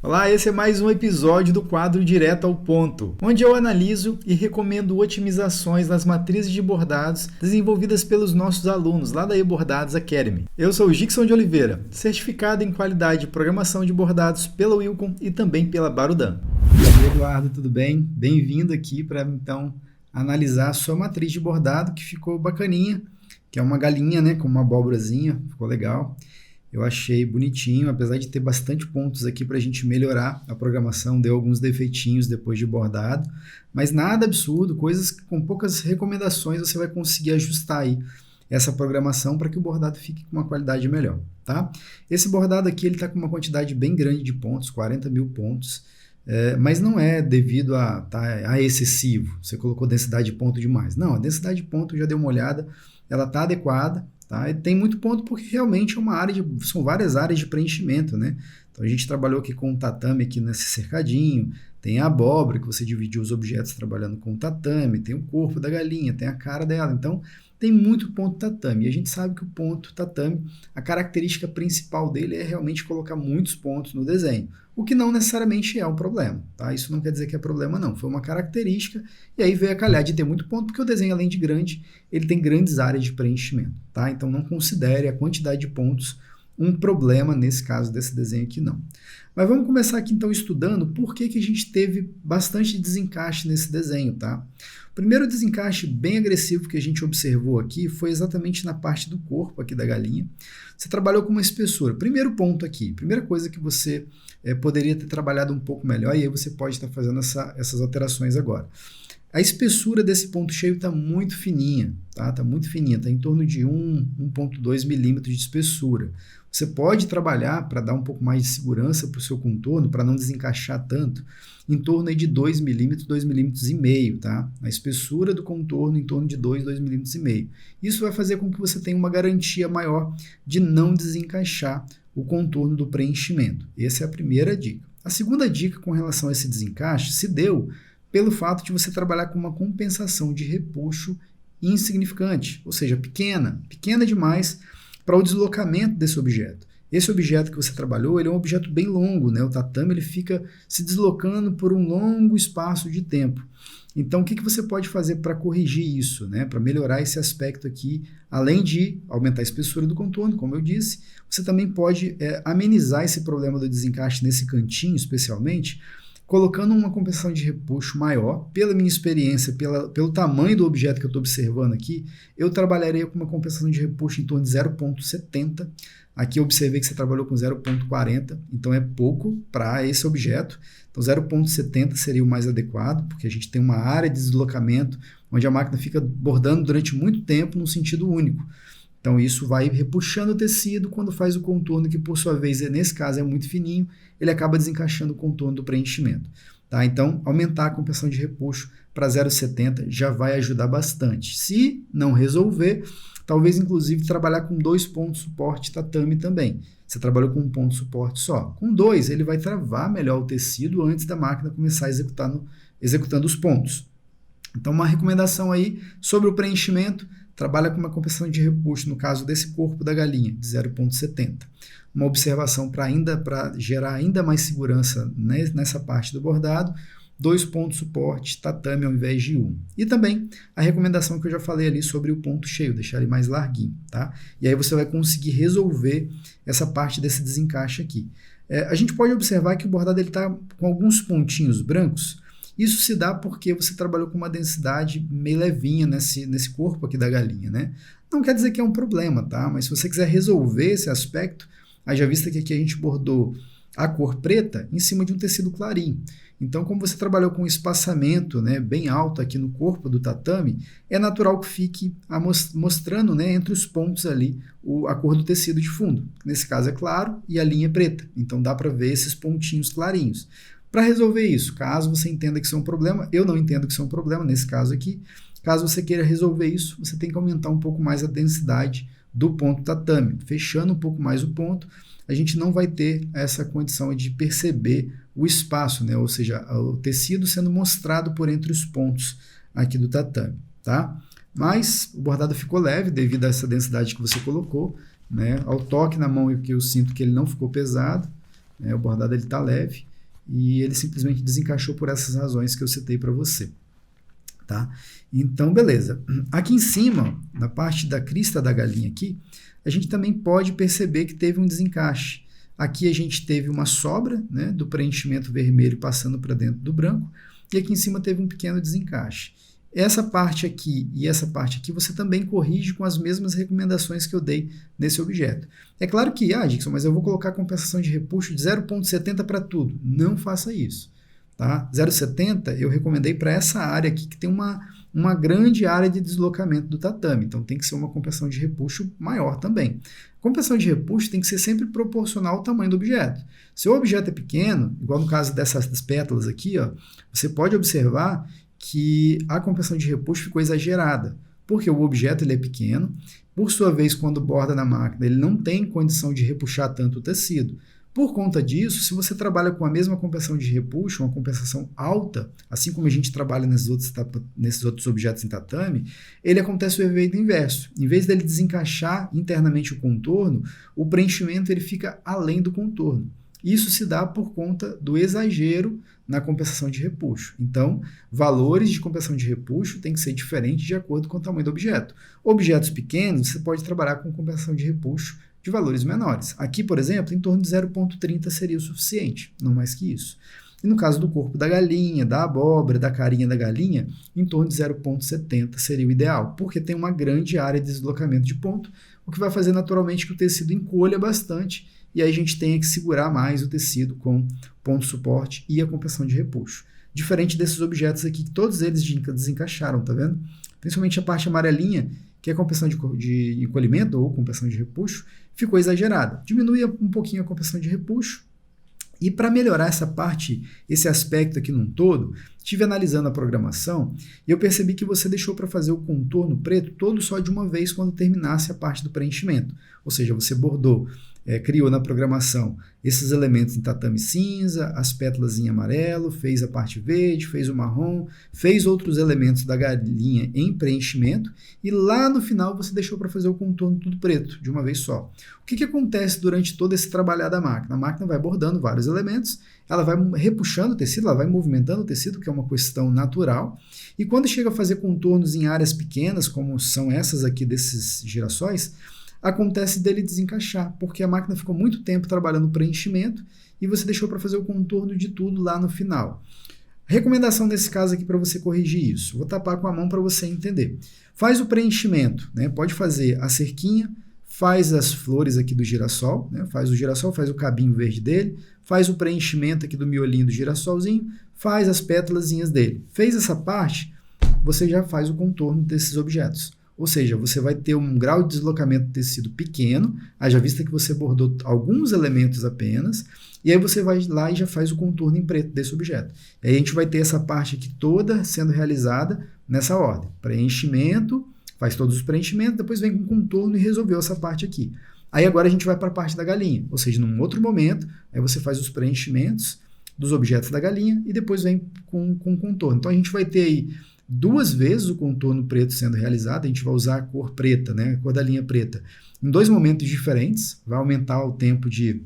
Olá, esse é mais um episódio do quadro Direto ao Ponto, onde eu analiso e recomendo otimizações nas matrizes de bordados desenvolvidas pelos nossos alunos lá da eBordados Academy. Eu sou o Gixson de Oliveira, certificado em qualidade de programação de bordados pela Wilcom e também pela Barudan. Oi, Eduardo, tudo bem? Bem-vindo aqui para então analisar a sua matriz de bordado que ficou bacaninha, que é uma galinha, né, com uma abóborazinha, ficou legal. Eu achei bonitinho, apesar de ter bastante pontos aqui para a gente melhorar a programação, deu alguns defeitinhos depois de bordado, mas nada absurdo, coisas com poucas recomendações você vai conseguir ajustar aí essa programação para que o bordado fique com uma qualidade melhor, tá? Esse bordado aqui ele está com uma quantidade bem grande de pontos, 40 mil pontos, mas não é devido a excessivo, você colocou densidade de ponto demais. Não, a densidade de ponto, eu já dei uma olhada, ela está adequada. Tá? E tem muito ponto porque realmente é uma área são várias áreas de preenchimento, né? Então a gente trabalhou aqui com o tatame aqui nesse cercadinho, tem a abóbora que você dividiu os objetos trabalhando com o tatame, tem o corpo da galinha, tem a cara dela, então tem muito ponto tatame. E a gente sabe que o ponto tatame, a característica principal dele é realmente colocar muitos pontos no desenho, o que não necessariamente é um problema, tá? Isso não quer dizer que é problema não, foi uma característica e aí veio a calhar de ter muito ponto, porque o desenho além de grande, ele tem grandes áreas de preenchimento, tá? Então não considere a quantidade de pontos um problema nesse caso desse desenho aqui não. Mas vamos começar aqui então estudando por que a gente teve bastante desencaixe nesse desenho, tá? O primeiro desencaixe bem agressivo que a gente observou aqui foi exatamente na parte do corpo aqui da galinha. Você trabalhou com uma espessura. Primeiro ponto aqui, primeira coisa que você poderia ter trabalhado um pouco melhor e aí você pode estar fazendo essas alterações agora. A espessura desse ponto cheio está muito fininha, tá? Está muito fininha, está em torno de 1,2 milímetros de espessura. Você pode trabalhar para dar um pouco mais de segurança para o seu contorno, para não desencaixar tanto, em torno aí de 2 milímetros, 2,5 milímetros, tá? A espessura do contorno em torno de 2,5 milímetros. Isso vai fazer com que você tenha uma garantia maior de não desencaixar o contorno do preenchimento. Essa é a primeira dica. A segunda dica com relação a esse desencaixe se deu pelo fato de você trabalhar com uma compensação de repuxo insignificante, ou seja, pequena demais para o deslocamento desse objeto. Esse objeto que você trabalhou, ele é um objeto bem longo, né? O tatame ele fica se deslocando por um longo espaço de tempo. Então, o que você pode fazer para corrigir isso, né? Para melhorar esse aspecto aqui, além de aumentar a espessura do contorno, como eu disse, você também pode amenizar esse problema do desencaixe nesse cantinho, especialmente, colocando uma compensação de repuxo maior. Pela minha experiência, pelo tamanho do objeto que eu estou observando aqui, eu trabalharia com uma compensação de repuxo em torno de 0,70. Aqui eu observei que você trabalhou com 0,40, então é pouco para esse objeto. Então 0,70 seria o mais adequado, porque a gente tem uma área de deslocamento onde a máquina fica bordando durante muito tempo num sentido único. Então isso vai repuxando o tecido quando faz o contorno, que por sua vez, nesse caso, é muito fininho, ele acaba desencaixando o contorno do preenchimento. Tá? Então, aumentar a compensação de repuxo para 0,70 já vai ajudar bastante. Se não resolver, talvez inclusive trabalhar com 2 pontos suporte tatame também. Você trabalhou com um ponto suporte só. Com 2, ele vai travar melhor o tecido antes da máquina começar executando os pontos. Então, uma recomendação aí sobre o preenchimento, trabalha com uma compensação de repuxo, no caso desse corpo da galinha, de 0,70. Uma observação para gerar ainda mais segurança nessa parte do bordado, 2 pontos suporte, tatame ao invés de 1. E também a recomendação que eu já falei ali sobre o ponto cheio, deixar ele mais larguinho, tá? E aí você vai conseguir resolver essa parte desse desencaixe aqui. A gente pode observar que o bordado está com alguns pontinhos brancos. Isso se dá porque você trabalhou com uma densidade meio levinha nesse corpo aqui da galinha, né? Não quer dizer que é um problema, tá? Mas se você quiser resolver esse aspecto, haja vista que aqui a gente bordou a cor preta em cima de um tecido clarinho. Então, como você trabalhou com um espaçamento, né, bem alto aqui no corpo do tatame, é natural que fique mostrando, né, entre os pontos ali a cor do tecido de fundo. Nesse caso é claro e a linha é preta. Então dá para ver esses pontinhos clarinhos. Para resolver isso, caso você entenda que isso é um problema, eu não entendo que isso é um problema nesse caso aqui, caso você queira resolver isso, você tem que aumentar um pouco mais a densidade do ponto tatame. Fechando um pouco mais o ponto, a gente não vai ter essa condição de perceber o espaço, né? Ou seja, o tecido sendo mostrado por entre os pontos aqui do tatame, tá? Mas o bordado ficou leve devido a essa densidade que você colocou, né? Ao toque na mão que eu sinto que ele não ficou pesado, né? O bordado está leve. e ele simplesmente desencaixou por essas razões que eu citei para você. Tá? Então, beleza. Aqui em cima, na parte da crista da galinha aqui, a gente também pode perceber que teve um desencaixe. Aqui a gente teve uma sobra, né, do preenchimento vermelho passando para dentro do branco, e aqui em cima teve um pequeno desencaixe. Essa parte aqui e essa parte aqui você também corrige com as mesmas recomendações que eu dei nesse objeto. É claro que, Dixon, mas eu vou colocar compensação de repuxo de 0,70 para tudo. Não faça isso. Tá? 0,70 eu recomendei para essa área aqui, que tem uma grande área de deslocamento do tatame, então tem que ser uma compensação de repuxo maior também. Compensação de repuxo tem que ser sempre proporcional ao tamanho do objeto. Se o objeto é pequeno, igual no caso dessas pétalas aqui, ó, você pode observar que a compensação de repuxo ficou exagerada, porque o objeto ele é pequeno, por sua vez, quando borda na máquina, ele não tem condição de repuxar tanto o tecido. Por conta disso, se você trabalha com a mesma compensação de repuxo, uma compensação alta, assim como a gente trabalha nesses outros objetos em tatame, ele acontece o efeito inverso. Em vez dele desencaixar internamente o contorno, o preenchimento ele fica além do contorno. Isso se dá por conta do exagero na compensação de repuxo. Então, valores de compensação de repuxo têm que ser diferentes de acordo com o tamanho do objeto. Objetos pequenos, você pode trabalhar com compensação de repuxo de valores menores. Aqui, por exemplo, em torno de 0,30 seria o suficiente, não mais que isso. E no caso do corpo da galinha, da abóbora, da carinha da galinha, em torno de 0,70 seria o ideal, porque tem uma grande área de deslocamento de ponto, o que vai fazer naturalmente que o tecido encolha bastante e aí a gente tenha que segurar mais o tecido com ponto de suporte e a compensação de repuxo. Diferente desses objetos aqui, que todos eles desencaixaram, tá vendo? Principalmente a parte amarelinha, que é a compensação de encolhimento ou compensação de repuxo, ficou exagerada. Diminui um pouquinho a compensação de repuxo. E para melhorar essa parte, esse aspecto aqui num todo, estive analisando a programação e eu percebi que você deixou para fazer o contorno preto todo só de uma vez quando terminasse a parte do preenchimento. Ou seja, você bordou, criou na programação esses elementos em tatame cinza, as pétalas em amarelo, fez a parte verde, fez o marrom, fez outros elementos da galinha em preenchimento e lá no final você deixou para fazer o contorno tudo preto, de uma vez só. O que acontece durante todo esse trabalhar da máquina? A máquina vai bordando vários elementos, ela vai repuxando o tecido, ela vai movimentando o tecido, que é uma questão natural, e quando chega a fazer contornos em áreas pequenas, como são essas aqui desses girassóis, acontece dele desencaixar, porque a máquina ficou muito tempo trabalhando o preenchimento e você deixou para fazer o contorno de tudo lá no final. Recomendação nesse caso aqui para você corrigir isso. Vou tapar com a mão para você entender. Faz o preenchimento, né? Pode fazer a cerquinha, faz as flores aqui do girassol, né? Faz o girassol, faz o cabinho verde dele, faz o preenchimento aqui do miolinho do girassolzinho, faz as pétalazinhas dele. Fez essa parte, você já faz o contorno desses objetos. Ou seja, você vai ter um grau de deslocamento do tecido pequeno, haja vista que você bordou alguns elementos apenas, e aí você vai lá e já faz o contorno em preto desse objeto. E aí a gente vai ter essa parte aqui toda sendo realizada nessa ordem. Preenchimento, faz todos os preenchimentos, depois vem com contorno e resolveu essa parte aqui. Aí agora a gente vai para a parte da galinha, ou seja, num outro momento, aí você faz os preenchimentos dos objetos da galinha e depois vem com contorno. Então a gente vai ter aí 2 vezes o contorno preto sendo realizado, a gente vai usar a cor preta, né, a cor da linha preta, em 2 momentos diferentes, vai aumentar o tempo de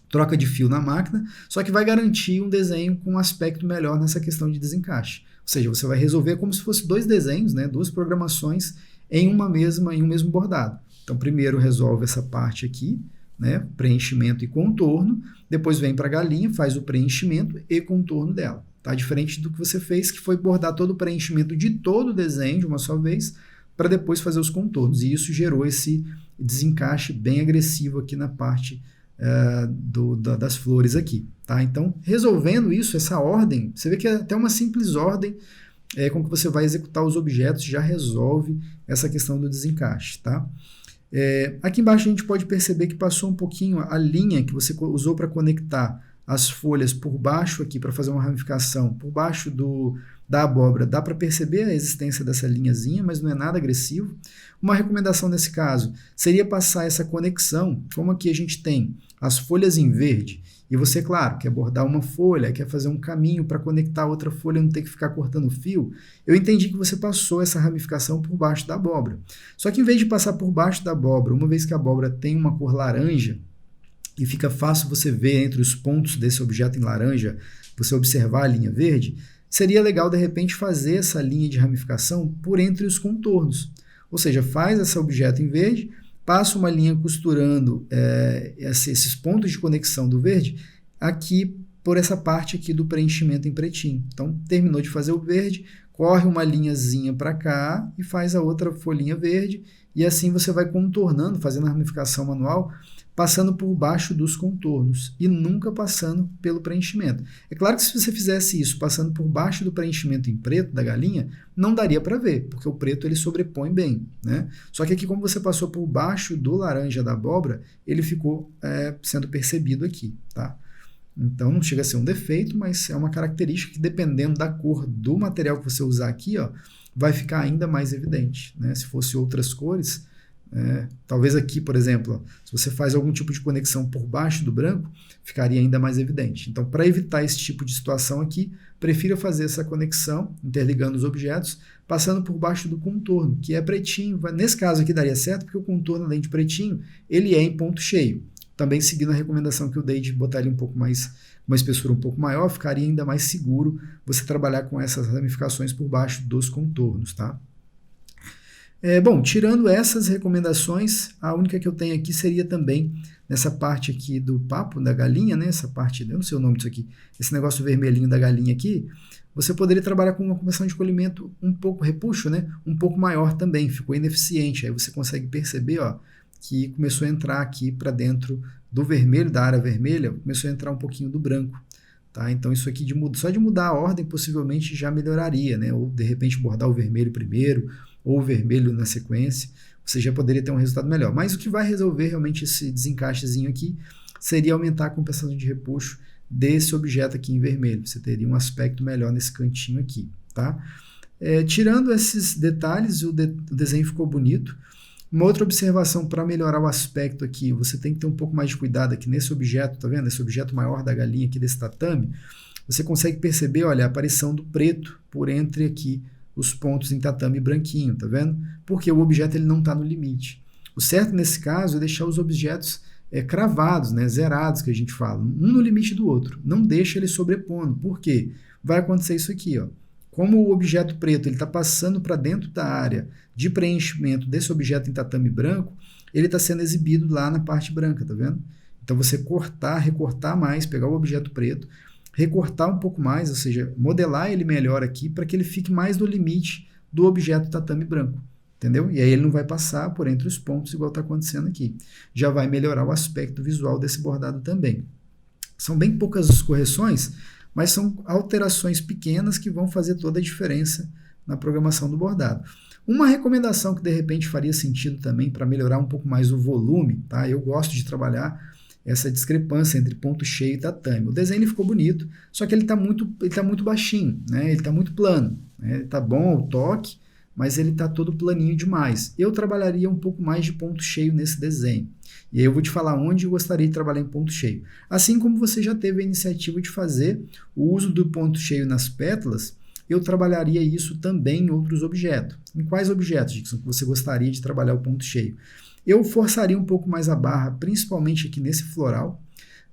troca de fio na máquina, só que vai garantir um desenho com um aspecto melhor nessa questão de desencaixe. Ou seja, você vai resolver como se fosse 2 desenhos, né, 2 programações em um mesmo bordado. Então, primeiro resolve essa parte aqui, né, preenchimento e contorno, depois vem para a galinha, faz o preenchimento e contorno dela. Tá? Diferente do que você fez, que foi bordar todo o preenchimento de todo o desenho de uma só vez, para depois fazer os contornos. E isso gerou esse desencaixe bem agressivo aqui na parte das flores aqui. Tá? Então, resolvendo isso, essa ordem, você vê que até uma simples ordem com que você vai executar os objetos já resolve essa questão do desencaixe. Tá? Aqui embaixo a gente pode perceber que passou um pouquinho a linha que você usou para conectar as folhas por baixo aqui, para fazer uma ramificação, por baixo da abóbora, dá para perceber a existência dessa linhazinha, mas não é nada agressivo. Uma recomendação nesse caso seria passar essa conexão, como aqui a gente tem as folhas em verde, e você, claro, quer bordar uma folha, quer fazer um caminho para conectar a outra folha e não ter que ficar cortando fio, eu entendi que você passou essa ramificação por baixo da abóbora. Só que em vez de passar por baixo da abóbora, uma vez que a abóbora tem uma cor laranja, e fica fácil você ver entre os pontos desse objeto em laranja, você observar a linha verde, seria legal de repente fazer essa linha de ramificação por entre os contornos. Ou seja, faz esse objeto em verde, passa uma linha costurando esses pontos de conexão do verde aqui por essa parte aqui do preenchimento em pretinho. Então, terminou de fazer o verde, corre uma linhazinha para cá e faz a outra folhinha verde, e assim você vai contornando, fazendo a ramificação manual, passando por baixo dos contornos e nunca passando pelo preenchimento. É claro que se você fizesse isso passando por baixo do preenchimento em preto da galinha, não daria para ver, porque o preto ele sobrepõe bem, né? Só que aqui, como você passou por baixo do laranja da abóbora, ele ficou sendo percebido aqui, tá? Então não chega a ser um defeito, mas é uma característica que, dependendo da cor do material que você usar aqui, ó, vai ficar ainda mais evidente, né? Se fosse outras cores, talvez aqui, por exemplo, ó, se você faz algum tipo de conexão por baixo do branco, ficaria ainda mais evidente. Então, para evitar esse tipo de situação aqui, prefira fazer essa conexão, interligando os objetos, passando por baixo do contorno, que é pretinho. Nesse caso aqui daria certo, porque o contorno, além de pretinho, ele é em ponto cheio. Também seguindo a recomendação que eu dei de botar ele um pouco mais, uma espessura um pouco maior, ficaria ainda mais seguro você trabalhar com essas ramificações por baixo dos contornos, tá? Bom, tirando essas recomendações, a única que eu tenho aqui seria também nessa parte aqui do papo da galinha, né? Essa parte, eu não sei o nome disso aqui, esse negócio vermelhinho da galinha aqui, você poderia trabalhar com uma combinação de colhimento um pouco repuxo, né? Um pouco maior também, ficou ineficiente. Aí você consegue perceber, ó, que começou a entrar aqui para dentro do vermelho, da área vermelha, começou a entrar um pouquinho do branco. Tá? Então isso aqui, só de mudar a ordem, possivelmente já melhoraria, né? Ou de repente bordar o vermelho primeiro, ou o vermelho na sequência, você já poderia ter um resultado melhor. Mas o que vai resolver realmente esse desencaixezinho aqui seria aumentar a compensação de repuxo desse objeto aqui em vermelho. Você teria um aspecto melhor nesse cantinho aqui. Tá? Tirando esses detalhes, o desenho ficou bonito. Uma outra observação para melhorar o aspecto aqui, você tem que ter um pouco mais de cuidado aqui nesse objeto, tá vendo? Esse objeto maior da galinha aqui desse tatame, você consegue perceber, olha, a aparição do preto por entre aqui os pontos em tatame branquinho, tá vendo? Porque o objeto ele não está no limite. O certo nesse caso é deixar os objetos cravados, né, zerados, que a gente fala, um no limite do outro. Não deixa ele sobrepondo. Por quê? Vai acontecer isso aqui, ó. Como o objeto preto está passando para dentro da área de preenchimento desse objeto em tatame branco, ele está sendo exibido lá na parte branca, tá vendo? Então você cortar, recortar mais, pegar o objeto preto, recortar um pouco mais, ou seja, modelar ele melhor aqui para que ele fique mais no limite do objeto tatame branco, entendeu? E aí ele não vai passar por entre os pontos igual está acontecendo aqui. Já vai melhorar o aspecto visual desse bordado também. São bem poucas correções, mas são alterações pequenas que vão fazer toda a diferença na programação do bordado. Uma recomendação que de repente faria sentido também para melhorar um pouco mais o volume, tá? Eu gosto de trabalhar essa discrepância entre ponto cheio e tatame. O desenho ficou bonito, só que ele está muito baixinho, né? Ele está muito plano, né? Ele está bom ao toque, mas ele está todo planinho demais. Eu trabalharia um pouco mais de ponto cheio nesse desenho. E aí eu vou te falar onde eu gostaria de trabalhar em ponto cheio. Assim como você já teve a iniciativa de fazer o uso do ponto cheio nas pétalas, eu trabalharia isso também em outros objetos. Em quais objetos, Dixon, que você gostaria de trabalhar o ponto cheio? Eu forçaria um pouco mais a barra, principalmente aqui nesse floral,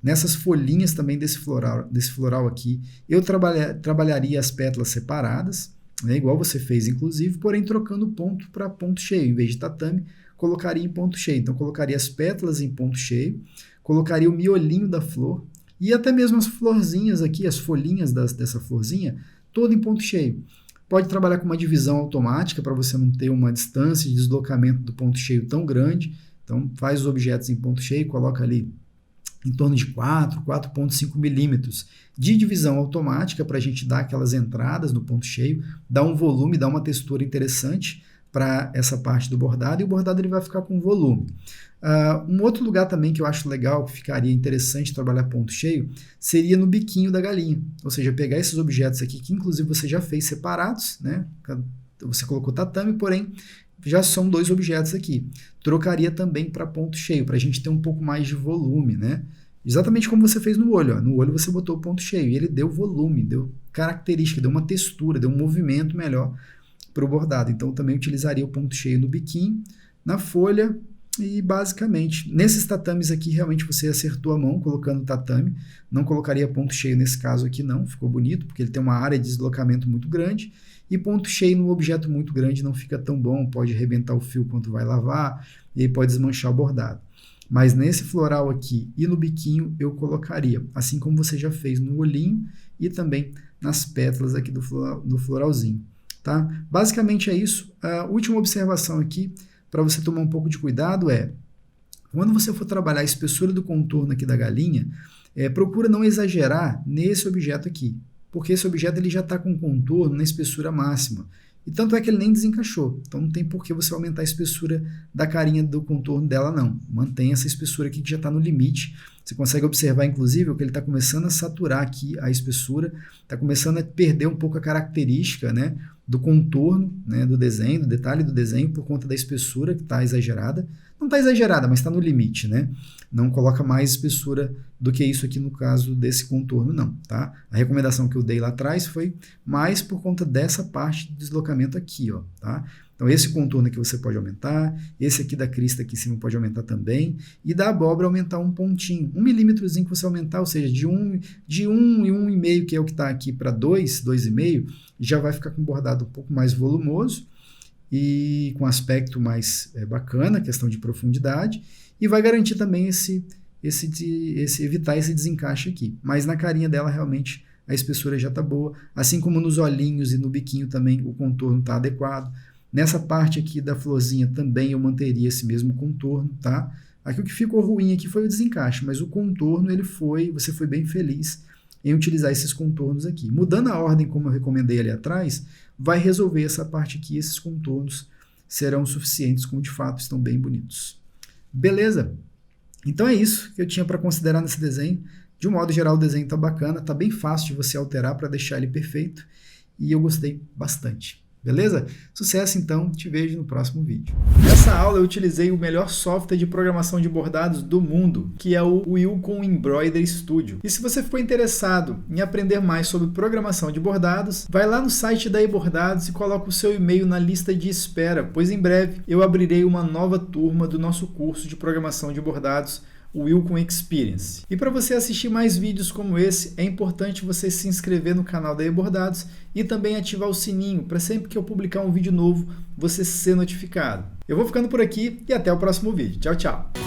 nessas folhinhas também desse floral aqui. Eu trabalharia as pétalas separadas, né, igual você fez inclusive, porém trocando ponto para ponto cheio. Em vez de tatame, colocaria em ponto cheio. Então colocaria as pétalas em ponto cheio, colocaria o miolinho da flor e até mesmo as florzinhas aqui, as folhinhas dessa florzinha, toda em ponto cheio. Pode trabalhar com uma divisão automática para você não ter uma distância de deslocamento do ponto cheio tão grande. Então faz os objetos em ponto cheio, coloca ali em torno de 4,5 milímetros de divisão automática para a gente dar aquelas entradas no ponto cheio, dar um volume, dar uma textura interessante para essa parte do bordado, e o bordado ele vai ficar com volume. Um outro lugar também que eu acho legal, que ficaria interessante trabalhar ponto cheio, seria no biquinho da galinha, ou seja, pegar esses objetos aqui, que inclusive você já fez separados, né? Você colocou tatame, porém já são dois objetos aqui. Trocaria também para ponto cheio, para a gente ter um pouco mais de volume, né? Exatamente como você fez no olho. Ó. No olho você botou o ponto cheio e ele deu volume, deu característica, deu uma textura, deu um movimento melhor para o bordado. Então também utilizaria o ponto cheio no biquinho. Na folha, E basicamente, nesses tatames aqui, realmente você acertou a mão colocando o tatame. Não colocaria ponto cheio nesse caso aqui não, ficou bonito, porque ele tem uma área de deslocamento muito grande. E ponto cheio num objeto muito grande não fica tão bom, pode arrebentar o fio quando vai lavar, e aí pode desmanchar o bordado. Mas nesse floral aqui e no biquinho eu colocaria, assim como você já fez no olhinho e também nas pétalas aqui do floralzinho. Tá? Basicamente é isso. A última observação aqui, para você tomar um pouco de cuidado, é quando você for trabalhar a espessura do contorno aqui da galinha, procura não exagerar nesse objeto aqui, porque esse objeto ele já está com contorno na espessura máxima. E tanto é que ele nem desencaixou. Então não tem por que você aumentar a espessura da carinha do contorno dela, não. Mantenha essa espessura aqui que já está no limite. Você consegue observar, inclusive, que ele está começando a saturar aqui a espessura, está começando a perder um pouco a característica, né, do contorno, né, do desenho, do detalhe do desenho, por conta da espessura que está exagerada. Não está exagerada, mas está no limite, né? Não coloca mais espessura do que isso aqui no caso desse contorno, não, tá? A recomendação que eu dei lá atrás foi mais por conta dessa parte de deslocamento aqui, ó, tá? Então esse contorno aqui você pode aumentar, esse aqui da crista aqui em cima pode aumentar também, e da abóbora aumentar um pontinho, 1 milímetrozinho que você aumentar, ou seja, de 1 e 1,5, que é o que está aqui, para 2, 2,5, já vai ficar com um bordado um pouco mais volumoso, e com aspecto mais bacana, questão de profundidade, e vai garantir também evitar esse desencaixe aqui. Mas na carinha dela, realmente, a espessura já está boa, assim como nos olhinhos e no biquinho também o contorno está adequado. Nessa parte aqui da florzinha também eu manteria esse mesmo contorno, tá? Aqui o que ficou ruim aqui foi o desencaixe, mas o contorno, você foi bem feliz em utilizar esses contornos aqui. Mudando a ordem, como eu recomendei ali atrás, vai resolver essa parte aqui, esses contornos serão suficientes, como de fato estão bem bonitos. Beleza? Então é isso que eu tinha para considerar nesse desenho. De um modo geral, o desenho está bacana, está bem fácil de você alterar para deixar ele perfeito, e eu gostei bastante. Beleza? Sucesso então, te vejo no próximo vídeo. Nessa aula eu utilizei o melhor software de programação de bordados do mundo, que é o Wilcon Embroidery Studio. E se você ficou interessado em aprender mais sobre programação de bordados, vai lá no site da eBordados e coloca o seu e-mail na lista de espera, pois em breve eu abrirei uma nova turma do nosso curso de programação de bordados, o Wilcon Experience. E para você assistir mais vídeos como esse, é importante você se inscrever no canal da eBordados e também ativar o sininho para sempre que eu publicar um vídeo novo, você ser notificado. Eu vou ficando por aqui e até o próximo vídeo. Tchau, tchau!